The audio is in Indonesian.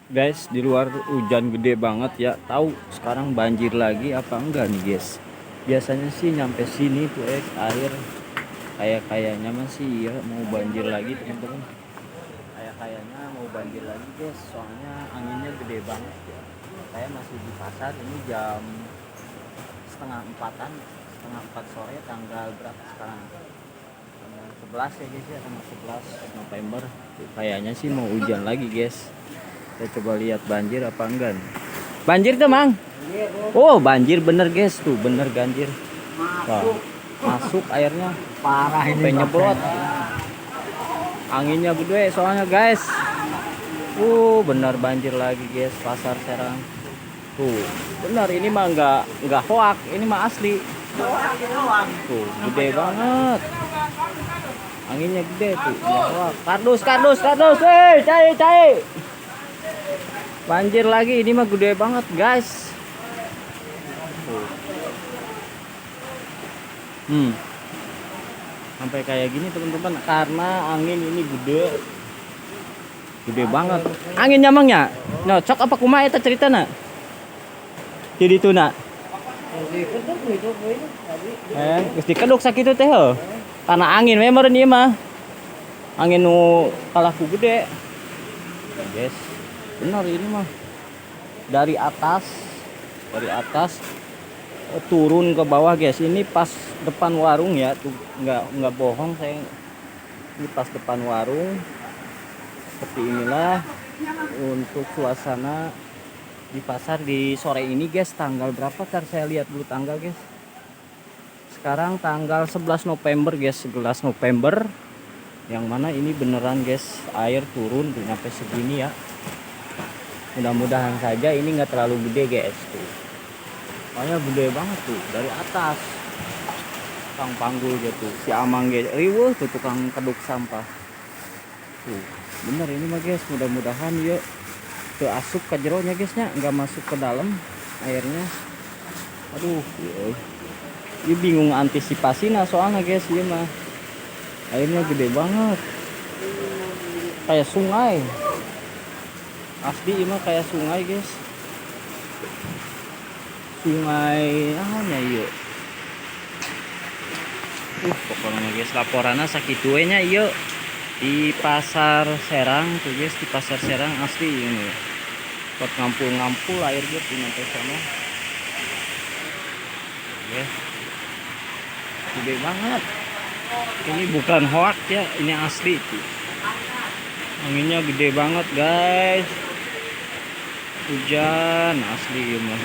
Guys, di luar hujan gede banget ya. Tahu sekarang banjir lagi apa enggak nih, guys? Biasanya sih nyampe sini tuh air kayaknya masih ya mau banjir lagi, teman-teman. Kayaknya mau banjir lagi, guys. Soalnya anginnya gede banget ya. Saya masih di pasar ini jam setengah empatan, setengah empat sore, tanggal berapa sekarang? Tanggal 11 ya, guys ya, tanggal 11 November. Tuh, kayaknya sih mau hujan lagi, guys. Kita coba lihat banjir apa enggak nih. Banjir tuh, Mang. Oh, banjir bener, guys. Tuh, bener banjir. Wah, masuk airnya. Parah ini Sampai nyeblot. Anginnya gede soalnya, guys. Benar banjir lagi, guys. Pasar Serang. Tuh, benar ini mah enggak hoak, ini mah asli. Tuh, gede banget. Anginnya gede tuh, enggak hoak. Kardus. Cai. Banjir lagi, ini mah gede banget, guys. Tuh. Sampai kayak gini, teman-teman, karena angin ini gede banget. Angin nyamangnya. No, cok apa kumaha eta ceritana? Jadi itu nak. Geus dikeduk sakitu teh heuh. Karena angin we meureun ieu mah. Angin nu kalaku gede. Guys, benar ini mah. Dari atas turun ke bawah, guys. Ini pas depan warung ya, tuh nggak bohong saya. Ini pas depan warung. Seperti inilah untuk suasana di pasar di sore ini, guys. Tanggal berapa? Ntar saya lihat dulu tanggal, guys. Sekarang tanggal 11 November, guys. 11 November. Yang mana ini beneran, guys. Air turun tuh sampai segini ya. Mudah-mudahan saja ini nggak terlalu gede, guys. Tuh. Soalnya gede banget tuh dari atas. Tukang panggul gitu. Si Amang, guys. Riweuh tuh tukang keduk sampah. Tuh. Bener ini mah, guys. Mudah-mudahan yuk ke asup ke jeronya, guysnya, nggak masuk ke dalam airnya. Aduh, ini bingung antisipasi nah soalnya, guys. Ini mah airnya gede banget, kayak sungai asli. Ini mah kayak sungai, guys. Sungai ahnya yuk. Pokoknya, guys, laporannya sakitu we nya yuk di pasar Serang tuh, guys. Di pasar Serang asli ini buat ngampul air gitu sampai sana, guys. Gede banget. Ini bukan hoax ya, ini asli tuh. Anginnya gede banget, guys. Hujan asli ini.